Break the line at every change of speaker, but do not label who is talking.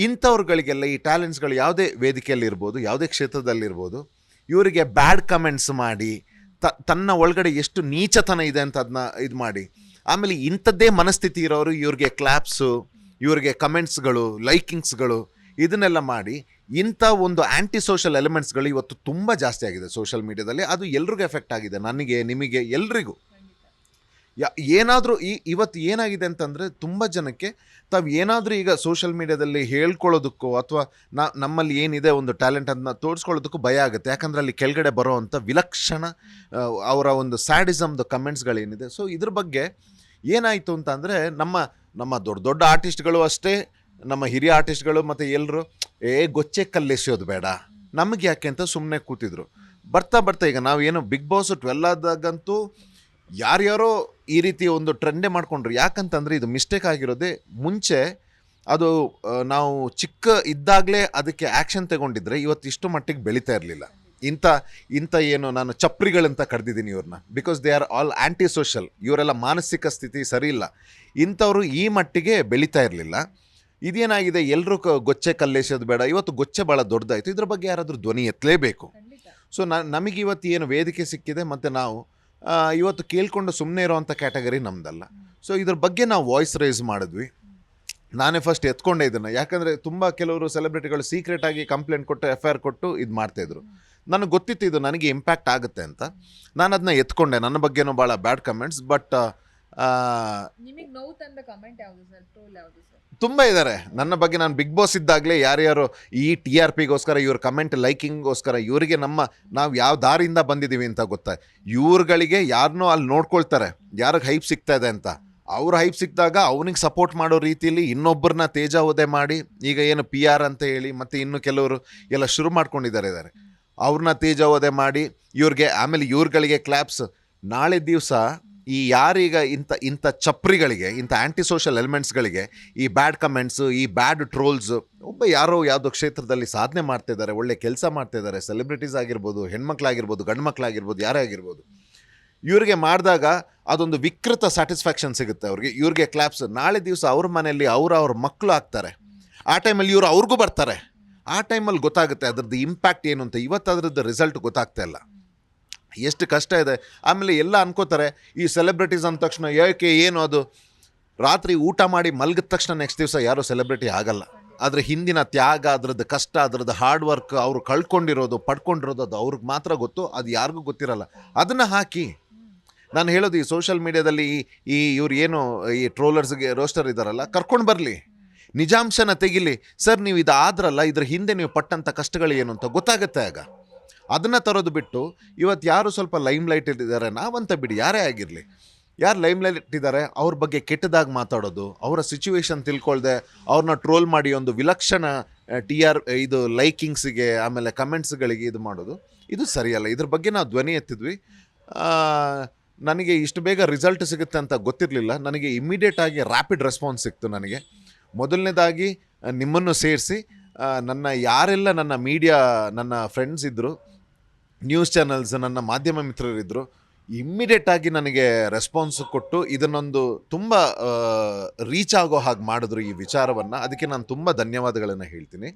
ಇಂಥವ್ರುಗಳಿಗೆಲ್ಲ ಈ ಟ್ಯಾಲೆಂಟ್ಸ್ಗಳು ಯಾವುದೇ ವೇದಿಕೆಯಲ್ಲಿರ್ಬೋದು, ಯಾವುದೇ ಕ್ಷೇತ್ರದಲ್ಲಿರ್ಬೋದು, ಇವರಿಗೆ ಬ್ಯಾಡ್ ಕಮೆಂಟ್ಸ್ ಮಾಡಿ ತನ್ನ ಒಳಗಡೆ ಎಷ್ಟು ನೀಚತನ ಇದೆ ಅಂತ ಅದನ್ನ ಇದು ಮಾಡಿ, ಆಮೇಲೆ ಇಂಥದ್ದೇ ಮನಸ್ಥಿತಿ ಇರೋರು ಇವ್ರಿಗೆ ಕ್ಲಾಪ್ಸು, ಇವ್ರಿಗೆ ಕಮೆಂಟ್ಸ್ಗಳು, ಲೈಕಿಂಗ್ಸ್ಗಳು ಇದನ್ನೆಲ್ಲ ಮಾಡಿ ಇಂಥ ಒಂದು ಆ್ಯಂಟಿ ಸೋಷಲ್ ಎಲಿಮೆಂಟ್ಸ್ಗಳು ಇವತ್ತು ತುಂಬ ಜಾಸ್ತಿ ಆಗಿದೆ ಸೋಷಲ್ ಮೀಡಿಯಾದಲ್ಲಿ. ಅದು ಎಲ್ರಿಗೂ ಎಫೆಕ್ಟ್ ಆಗಿದೆ, ನನಗೆ, ನಿಮಗೆ, ಎಲ್ರಿಗೂ. ಏನಾದರೂ ಇವತ್ತು ಏನಾಗಿದೆ ಅಂತಂದರೆ ತುಂಬ ಜನಕ್ಕೆ ತಾವು ಏನಾದರೂ ಈಗ ಸೋಷಲ್ ಮೀಡಿಯಾದಲ್ಲಿ ಹೇಳ್ಕೊಳ್ಳೋದಕ್ಕೋ ಅಥವಾ ನಮ್ಮಲ್ಲಿ ಏನಿದೆ ಒಂದು ಟ್ಯಾಲೆಂಟ್ ಅದನ್ನ ತೋರಿಸ್ಕೊಳ್ಳೋದಕ್ಕೂ ಭಯ ಆಗುತ್ತೆ. ಯಾಕಂದರೆ ಅಲ್ಲಿ ಕೆಳಗಡೆ ಬರೋ ಅಂಥ ವಿಲಕ್ಷಣ ಅವರ ಒಂದು ಸ್ಯಾಡಿಸಮ್ದು ಕಮೆಂಟ್ಸ್ಗಳೇನಿದೆ. ಸೊ ಇದ್ರ ಬಗ್ಗೆ ಏನಾಯಿತು ಅಂತ ಅಂದರೆ ನಮ್ಮ ದೊಡ್ಡ ದೊಡ್ಡ ಆರ್ಟಿಸ್ಟ್ಗಳು ಅಷ್ಟೇ, ನಮ್ಮ ಹಿರಿಯ ಆರ್ಟಿಸ್ಟ್ಗಳು ಮತ್ತು ಎಲ್ಲರೂ ಗೊಚ್ಚೆ ಕಲ್ಲೆಸೆಯೋದು ಬೇಡ ನಮಗೆ ಯಾಕೆ ಅಂತ ಸುಮ್ಮನೆ ಕೂತಿದ್ರು. ಬರ್ತಾ ಈಗ ನಾವೇನು ಬಿಗ್ ಬಾಸ್ 12 ಆದಾಗಂತೂ ಯಾರ್ಯಾರೋ ಈ ರೀತಿ ಒಂದು ಟ್ರೆಂಡೇ ಮಾಡ್ಕೊಂಡ್ರು. ಯಾಕಂತಂದರೆ ಇದು ಮಿಸ್ಟೇಕ್ ಆಗಿರೋದೇ ಮುಂಚೆ ಅದು ನಾವು ಚಿಕ್ಕ ಇದ್ದಾಗಲೇ ಅದಕ್ಕೆ ಆ್ಯಕ್ಷನ್ ತಗೊಂಡಿದ್ರೆ ಇವತ್ತು ಇಷ್ಟು ಮಟ್ಟಿಗೆ ಬೆಳೀತಾ ಇರಲಿಲ್ಲ. ಇಂಥ ಏನು ನಾನು ಚಪ್ರಿಗಳಂತ ಕರೆದಿದ್ದೀನಿ ಇವ್ರನ್ನ, because they are all anti social. ಇವರೆಲ್ಲ ಮಾನಸಿಕ ಸ್ಥಿತಿ ಸರಿ ಇಲ್ಲ. ಇಂಥವ್ರು ಈ ಮಟ್ಟಿಗೆ ಬೆಳೀತಾ ಇರಲಿಲ್ಲ. ಇದೇನಾಗಿದೆ, ಎಲ್ಲರೂ ಗೊಚ್ಚೆ ಕಲ್ಲೆಸೋದು ಬೇಡ, ಇವತ್ತು ಗೊಚ್ಚೆ ಭಾಳ ದೊಡ್ಡದಾಯಿತು. ಇದ್ರ ಬಗ್ಗೆ ಯಾರಾದರೂ ಧ್ವನಿ ಎತ್ತಲೇಬೇಕು. ಸೊ ನಮಗೆ ಇವತ್ತು ಏನು ವೇದಿಕೆ ಸಿಕ್ಕಿದೆ ಮತ್ತು ನಾವು ಇವತ್ತು ಕೇಳ್ಕೊಂಡು ಸುಮ್ಮನೆ ಇರೋವಂಥ ಕ್ಯಾಟಗರಿ ನಮ್ಮದಲ್ಲ. ಸೊ ಇದ್ರ ಬಗ್ಗೆ ನಾವು ವಾಯ್ಸ್ ರೈಸ್ ಮಾಡಿದ್ವಿ. ನಾನೇ ಫಸ್ಟ್ ಎತ್ಕೊಂಡೆ ಇದನ್ನು. ಯಾಕಂದರೆ ತುಂಬ ಕೆಲವರು ಸೆಲೆಬ್ರಿಟಿಗಳು ಸೀಕ್ರೆಟಾಗಿ ಕಂಪ್ಲೇಂಟ್ ಕೊಟ್ಟು FIR ಕೊಟ್ಟು ಇದು ಮಾಡ್ತಾಯಿದ್ರು. ನನಗೆ ಗೊತ್ತಿತ್ತು ಇದು ನನಗೆ ಇಂಪ್ಯಾಕ್ಟ್ ಆಗುತ್ತೆ ಅಂತ. ನಾನು ಅದನ್ನ ಎತ್ಕೊಂಡೆ. ನನ್ನ ಬಗ್ಗೆನೂ ಭಾಳ ಬ್ಯಾಡ್ ಕಮೆಂಟ್ಸ್. ಬಟ್ ತುಂಬ ಇದ್ದಾರೆ ನನ್ನ ಬಗ್ಗೆ. ನಾನು ಬಿಗ್ ಬಾಸ್ ಇದ್ದಾಗಲೇ ಯಾರ್ಯಾರು ಈ TRPಗೋಸ್ಕರ, ಇವ್ರ ಕಮೆಂಟ್ ಲೈಕಿಂಗ್ಗೋಸ್ಕರ, ಇವರಿಗೆ ನಾವು ಯಾವ ದಾರಿಯಿಂದ ಬಂದಿದ್ದೀವಿ ಅಂತ ಗೊತ್ತಾ. ಇವ್ರುಗಳಿಗೆ ಯಾರನ್ನೋ ಅಲ್ಲಿ ನೋಡ್ಕೊಳ್ತಾರೆ, ಯಾರಿಗೆ ಹೈಪ್ ಸಿಗ್ತಾ ಇದೆ ಅಂತ. ಅವ್ರ ಹೈಪ್ ಸಿಕ್ಕಿದಾಗ ಅವನಿಗೆ ಸಪೋರ್ಟ್ ಮಾಡೋ ರೀತಿಯಲ್ಲಿ ಇನ್ನೊಬ್ಬರನ್ನ ತೇಜಾವಧೆ ಮಾಡಿ, ಈಗ ಏನು PR ಅಂತ ಹೇಳಿ ಮತ್ತು ಇನ್ನು ಕೆಲವರು ಎಲ್ಲ ಶುರು ಮಾಡ್ಕೊಂಡಿದ್ದಾರೆ. ಅವ್ರನ್ನ ತೇಜಾವಧೆ ಮಾಡಿ ಇವ್ರಿಗೆ, ಆಮೇಲೆ ಇವ್ರುಗಳಿಗೆ ಕ್ಲಾಪ್ಸ್. ನಾಳೆ ದಿವಸ ಈ ಯಾರೀಗ ಇಂಥ ಚಪ್ರಿಗಳಿಗೆ, ಇಂಥ ಆ್ಯಂಟಿ ಸೋಷಲ್ ಎಲಿಮೆಂಟ್ಸ್ಗಳಿಗೆ ಈ ಬ್ಯಾಡ್ ಕಮೆಂಟ್ಸು, ಈ ಬ್ಯಾಡ್ ಟ್ರೋಲ್ಸು, ಯಾರೋ ಯಾವುದೋ ಕ್ಷೇತ್ರದಲ್ಲಿ ಸಾಧನೆ ಮಾಡ್ತಿದ್ದಾರೆ, ಒಳ್ಳೆ ಕೆಲಸ ಮಾಡ್ತಿದ್ದಾರೆ, ಸೆಲೆಬ್ರಿಟೀಸ್ ಆಗಿರ್ಬೋದು, ಹೆಣ್ಮಕ್ಳಾಗಿರ್ಬೋದು, ಗಂಡು ಮಕ್ಕಳಾಗಿರ್ಬೋದು, ಯಾರೇ ಆಗಿರ್ಬೋದು, ಇವ್ರಿಗೆ ಮಾಡಿದಾಗ ಅದೊಂದು ವಿಕೃತ ಸ್ಯಾಟಿಸ್ಫ್ಯಾಕ್ಷನ್ ಸಿಗುತ್ತೆ ಅವ್ರಿಗೆ. ಇವ್ರಿಗೆ ಕ್ಲಾಪ್ಸ್. ನಾಳೆ ದಿವಸ ಅವ್ರ ಮನೆಯಲ್ಲಿ ಅವ್ರ ಮಕ್ಕಳು ಆಗ್ತಾರೆ. ಆ ಟೈಮಲ್ಲಿ ಇವರು ಅವ್ರಿಗೂ ಬರ್ತಾರೆ. ಆ ಟೈಮಲ್ಲಿ ಗೊತ್ತಾಗುತ್ತೆ ಅದ್ರದ್ದು ಇಂಪ್ಯಾಕ್ಟ್ ಏನು ಅಂತ. ಇವತ್ತು ಅದ್ರದ್ದು ರಿಸಲ್ಟ್ ಗೊತ್ತಾಗ್ತಾ ಇಲ್ಲ, ಎಷ್ಟು ಕಷ್ಟ ಇದೆ. ಆಮೇಲೆ ಎಲ್ಲ ಅನ್ಕೋತಾರೆ ಈ ಸೆಲೆಬ್ರಿಟೀಸ್ ಅಂದ ತಕ್ಷಣ ಏನು ಅದು ರಾತ್ರಿ ಊಟ ಮಾಡಿ ಮಲಗಿದ ತಕ್ಷಣ ನೆಕ್ಸ್ಟ್ ದಿವಸ ಯಾರೂ ಸೆಲೆಬ್ರಿಟಿ ಆಗಲ್ಲ. ಅದ್ರ ಹಿಂದಿನ ತ್ಯಾಗ, ಅದ್ರದ್ದು ಕಷ್ಟ, ಅದ್ರದ್ದು ಹಾರ್ಡ್ ವರ್ಕ್, ಅವರು ಕಳ್ಕೊಂಡಿರೋದು, ಪಡ್ಕೊಂಡಿರೋದು ಅದು ಅವ್ರಿಗೆ ಮಾತ್ರ ಗೊತ್ತು. ಅದು ಯಾರಿಗೂ ಗೊತ್ತಿರಲ್ಲ. ಅದನ್ನು ಹಾಕಿ ನಾನು ಹೇಳೋದು, ಈ ಸೋಷಲ್ ಮೀಡಿಯಾದಲ್ಲಿ ಇವ್ರು ಏನು ಈ ಟ್ರೋಲರ್ಸ್ಗೆ ರೋಸ್ಟರ್ ಇದ್ದಾರಲ್ಲ, ಕರ್ಕೊಂಡು ಬರಲಿ, ನಿಜಾಂಶನ ತೆಗಿಲಿ. ಸರ್ ನೀವು ಇದು ಆದ್ರಲ್ಲ, ಇದ್ರ ಹಿಂದೆ ನೀವು ಪಟ್ಟಂಥ ಕಷ್ಟಗಳು ಏನು ಅಂತ ಗೊತ್ತಾಗುತ್ತೆ. ಆಗ ಅದನ್ನು ತರೋದು ಬಿಟ್ಟು ಇವತ್ತು ಯಾರು ಸ್ವಲ್ಪ ಲೈಮ್ ಲೈಟ್ ಇಟ್ಟಿದ್ದಾರೆ, ನಾವಂತ ಬಿಡಿ ಯಾರೇ ಆಗಿರಲಿ, ಯಾರು ಲೈಮ್ ಲೈಟ್ ಇದ್ದಾರೆ ಅವ್ರ ಬಗ್ಗೆ ಕೆಟ್ಟದಾಗಿ ಮಾತಾಡೋದು, ಅವರ ಸಿಚುವೇಶನ್ ತಿಳ್ಕೊಳ್ದೆ ಅವ್ರನ್ನ ಟ್ರೋಲ್ ಮಾಡಿ ಒಂದು ವಿಲಕ್ಷಣ ಇದು ಲೈಕಿಂಗ್ಸಿಗೆ ಆಮೇಲೆ ಕಮೆಂಟ್ಸ್ಗಳಿಗೆ ಇದು ಮಾಡೋದು, ಇದು ಸರಿಯಲ್ಲ. ಇದ್ರ ಬಗ್ಗೆ ನಾವು ಧ್ವನಿ ಎತ್ತಿದ್ವಿ. ನನಗೆ ಇಷ್ಟು ಬೇಗ ರಿಸಲ್ಟ್ ಸಿಗುತ್ತೆ ಅಂತ ಗೊತ್ತಿರಲಿಲ್ಲ. ನನಗೆ ಇಮ್ಮಿಡಿಯೇಟಾಗಿ ರ್ಯಾಪಿಡ್ ರೆಸ್ಪಾನ್ಸ್ ಸಿಕ್ತು. ನನಗೆ ಮೊದಲನೇದಾಗಿ ನಿಮ್ಮನ್ನು ಸೇರಿಸಿ ಯಾರೆಲ್ಲ ನನ್ನ ಮೀಡಿಯಾ, ನನ್ನ ಫ್ರೆಂಡ್ಸ್ ಇದ್ದರು, ನ್ಯೂಸ್ ಚಾನಲ್ಸ್, ನನ್ನ ಮಾಧ್ಯಮ ಮಿತ್ರರಿದ್ದರು, ಇಮ್ಮಿಡಿಯೇಟಾಗಿ ನನಗೆ ರೆಸ್ಪಾನ್ಸ್ ಕೊಟ್ಟು ಇದನ್ನೊಂದು ತುಂಬ ರೀಚ್ ಆಗೋ ಹಾಗೆ ಮಾಡಿದ್ರು ಈ ವಿಚಾರವನ್ನು. ಅದಕ್ಕೆ ನಾನು ತುಂಬ ಧನ್ಯವಾದಗಳನ್ನು ಹೇಳ್ತೀನಿ.